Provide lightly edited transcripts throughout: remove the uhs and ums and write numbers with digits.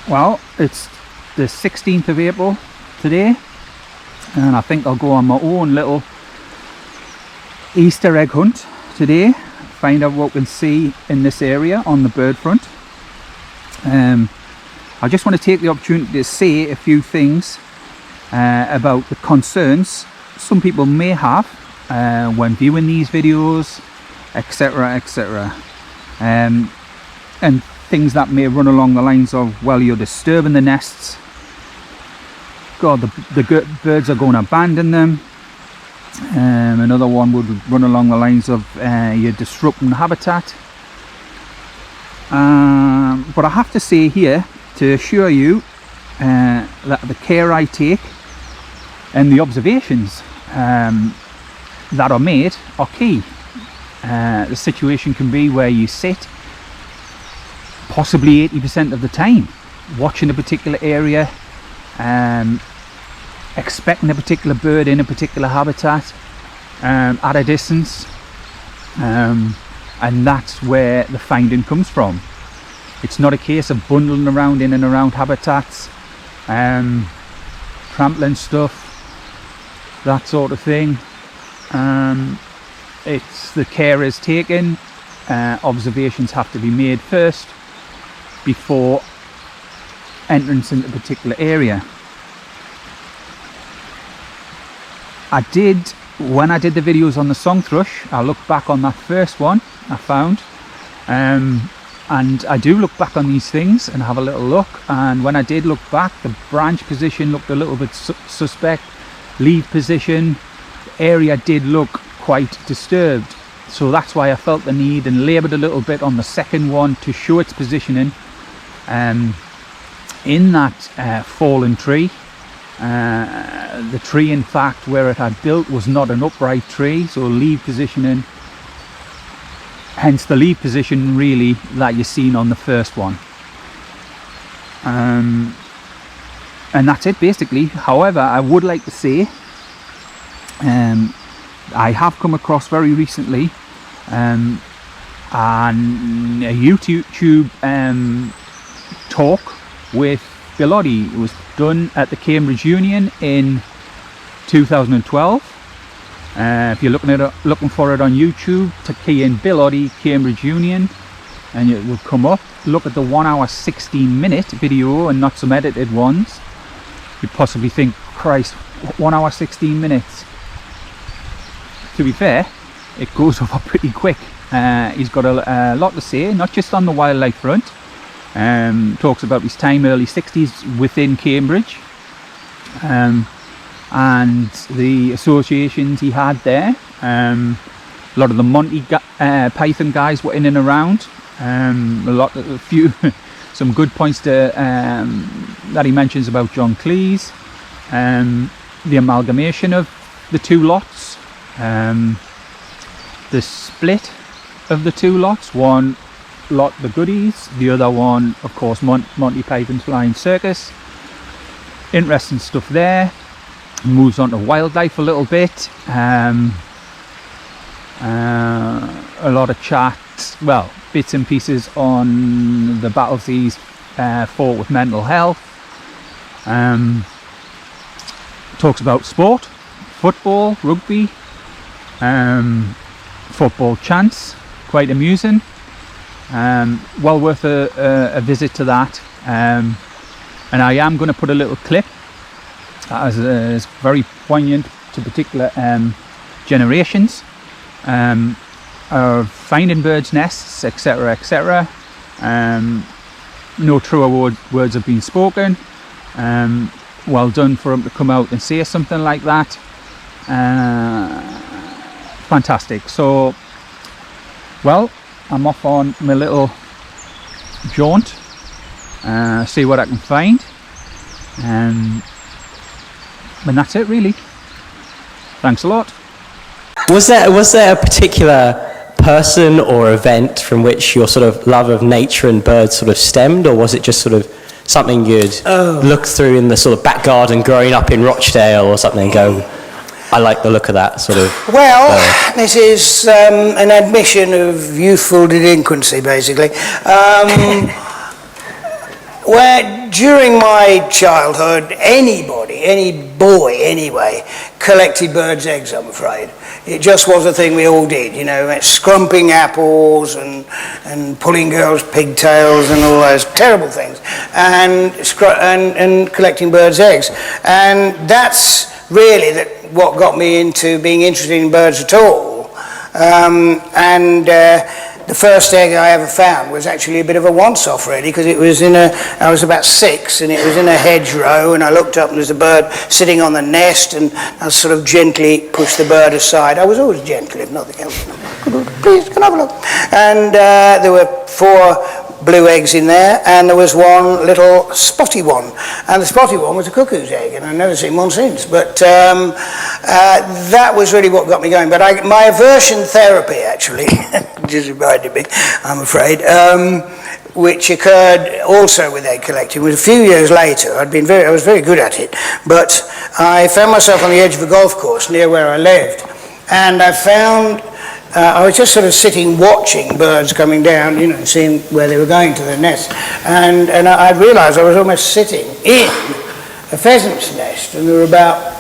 Well, it's the 16th of April today, and I think I'll go on my own little Easter egg hunt today, find out what we can see in this area on the bird front. I just want to take the opportunity to say a few things about the concerns some people may have when viewing these videos, etc, etc, and things that may run along the lines of, well, you're disturbing the nests, God, the birds are going to abandon them. Another one would run along the lines of you're disrupting habitat. But I have to say here, to assure you that the care I take and the observations that are made are key. The situation can be where you sit possibly 80% of the time watching a particular area, expecting a particular bird in a particular habitat at a distance, and that's where the finding comes from. It's not a case of bundling around in and around habitats, trampling stuff, that sort of thing. It's the care is taken, observations have to be made first before entrance into a particular area. When I did the videos on the song thrush, I looked back on that first one I found, and I do look back on these things and have a little look, and when I did look back, the branch position looked a little bit suspect, leaf position, the area did look quite disturbed, so that's why I felt the need and laboured a little bit on the second one to show its positioning in that fallen tree. The tree, in fact, where it had built was not an upright tree, so leaf positioning, hence the leaf position really that you've seen on the first one, and that's it basically. However, I would like to say I have come across very recently a YouTube talk with Geordie. It was done at the Cambridge Union in 2012. If you're looking for it on YouTube, to key in Geordie Cambridge Union and it will come up. Look at the 1 hour 16-minute video and not some edited ones. You'd possibly think, Christ, 1 hour 16 minutes. To be fair, it goes over pretty quick. He's got a lot to say, not just on the wildlife front. Talks about his time early 60s within Cambridge, and the associations he had there. A lot of the Monty Python guys were in and around. Some good points to, that he mentions about John Cleese, the amalgamation of the two lots, the split of the two lots, one lot the goodies, the other one of course Monty Python's Flying Circus. Interesting stuff there. Moves on to wildlife a little bit, a lot of chats, well, bits and pieces on the battles he's fought with mental health. Talks about sport, football, rugby, football chants, quite amusing. Well worth a visit to that, and I am going to put a little clip that is very poignant to particular generations of finding birds' nests, etc, etc. No truer words have been spoken. Well done for him to come out and say something like that. Fantastic. So, well, I'm off on my little jaunt, see what I can find, and that's it really. Thanks a lot. Was there a particular person or event from which your sort of love of nature and birds sort of stemmed, or was it just sort of something you'd look through in the sort of back garden growing up in Rochdale or something and go, I like the look of that sort of... Well, this is an admission of youthful delinquency, basically. Where during my childhood, anybody, any boy anyway, collected birds' eggs, I'm afraid. It just was a thing we all did, you know, scrumping apples and pulling girls' pigtails and all those terrible things, and collecting birds' eggs. And that's really what got me into being interested in birds at all. The first egg I ever found was actually a bit of a once-off, really, because it was I was about 6, and it was in a hedgerow, and I looked up and there was a bird sitting on the nest, and I sort of gently pushed the bird aside. I was always gentle, if nothing else. Please, can I have a look? And there were 4 blue eggs in there, and there was one little spotty one, and the spotty one was a cuckoo's egg, and I've never seen one since. But that was really what got me going. But my aversion therapy, actually, just reminded me, I'm afraid, which occurred also with egg collecting, was a few years later. I was very good at it, but I found myself on the edge of a golf course near where I lived, and I was just sort of sitting watching birds coming down, you know, seeing where they were going to their nest, and I realised I was almost sitting in a pheasant's nest, and there were about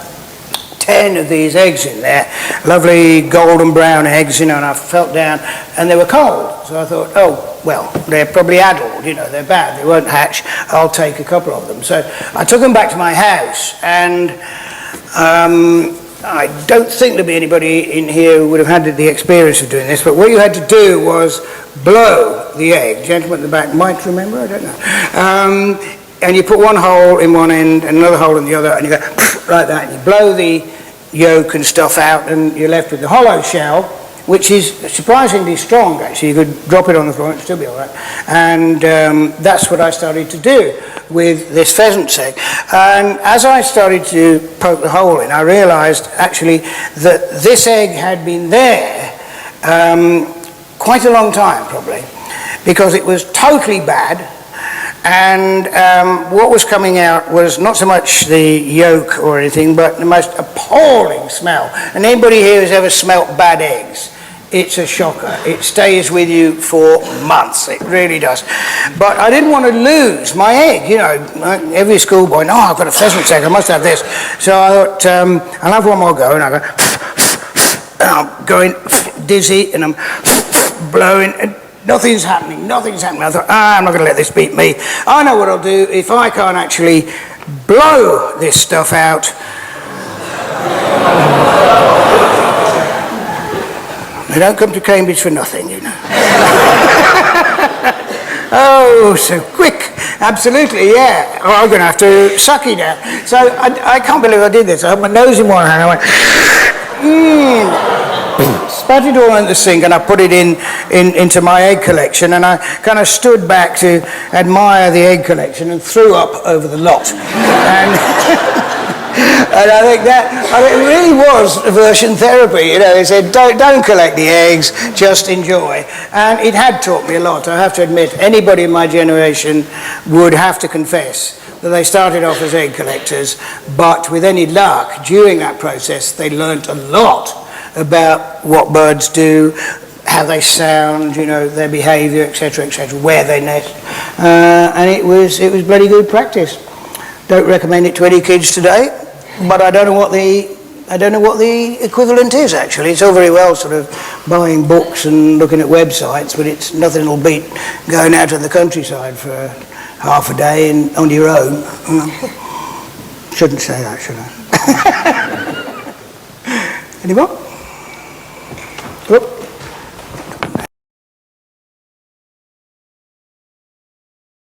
10 of these eggs in there, lovely golden brown eggs, you know, and I felt down, and they were cold, so I thought, oh, well, they're probably addled, you know, they're bad, they won't hatch, I'll take a couple of them. So I took them back to my house, and I don't think there'd be anybody in here who would have had the experience of doing this, but what you had to do was blow the egg. Gentleman at the back might remember, I don't know. And you put one hole in one end and another hole in the other, and you go like that, and you blow the yolk and stuff out, and you're left with the hollow shell, which is surprisingly strong, actually. You could drop it on the floor and it'd still be all right. And that's what I started to do with this pheasant's egg. And as I started to poke the hole in, I realised, actually, that this egg had been there quite a long time, probably, because it was totally bad. And what was coming out was not so much the yolk or anything, but the most appalling smell. And anybody here who's ever smelt bad eggs, it's a shocker. It stays with you for months. It really does. But I didn't want to lose my egg. You know, every schoolboy, no, I've got a pheasant's egg, I must have this. So I thought, I'll have one more go. And I go, and I'm going dizzy, and I'm blowing, and nothing's happening. I thought, I'm not going to let this beat me. I know what I'll do. If I can't actually blow this stuff out, they don't come to Cambridge for nothing, you know. Oh, so quick. Absolutely, yeah. Oh, I'm going to have to suck it out. So I can't believe I did this. I had my nose in one hand. I went, spat it all in the sink, and I put it into my egg collection, and I kind of stood back to admire the egg collection and threw up over the lot. And I think it really was aversion therapy. You know, they said, don't collect the eggs, just enjoy. And it had taught me a lot. I have to admit, anybody in my generation would have to confess that they started off as egg collectors, but with any luck, during that process, they learnt a lot about what birds do, how they sound, you know, their behaviour, etc., where they nest. And it was bloody good practice. Don't recommend it to any kids today. But I don't know what the equivalent is, actually. It's all very well sort of buying books and looking at websites, but it's nothing will beat going out to the countryside for half a day and on your own. Shouldn't say that, should I? Any more?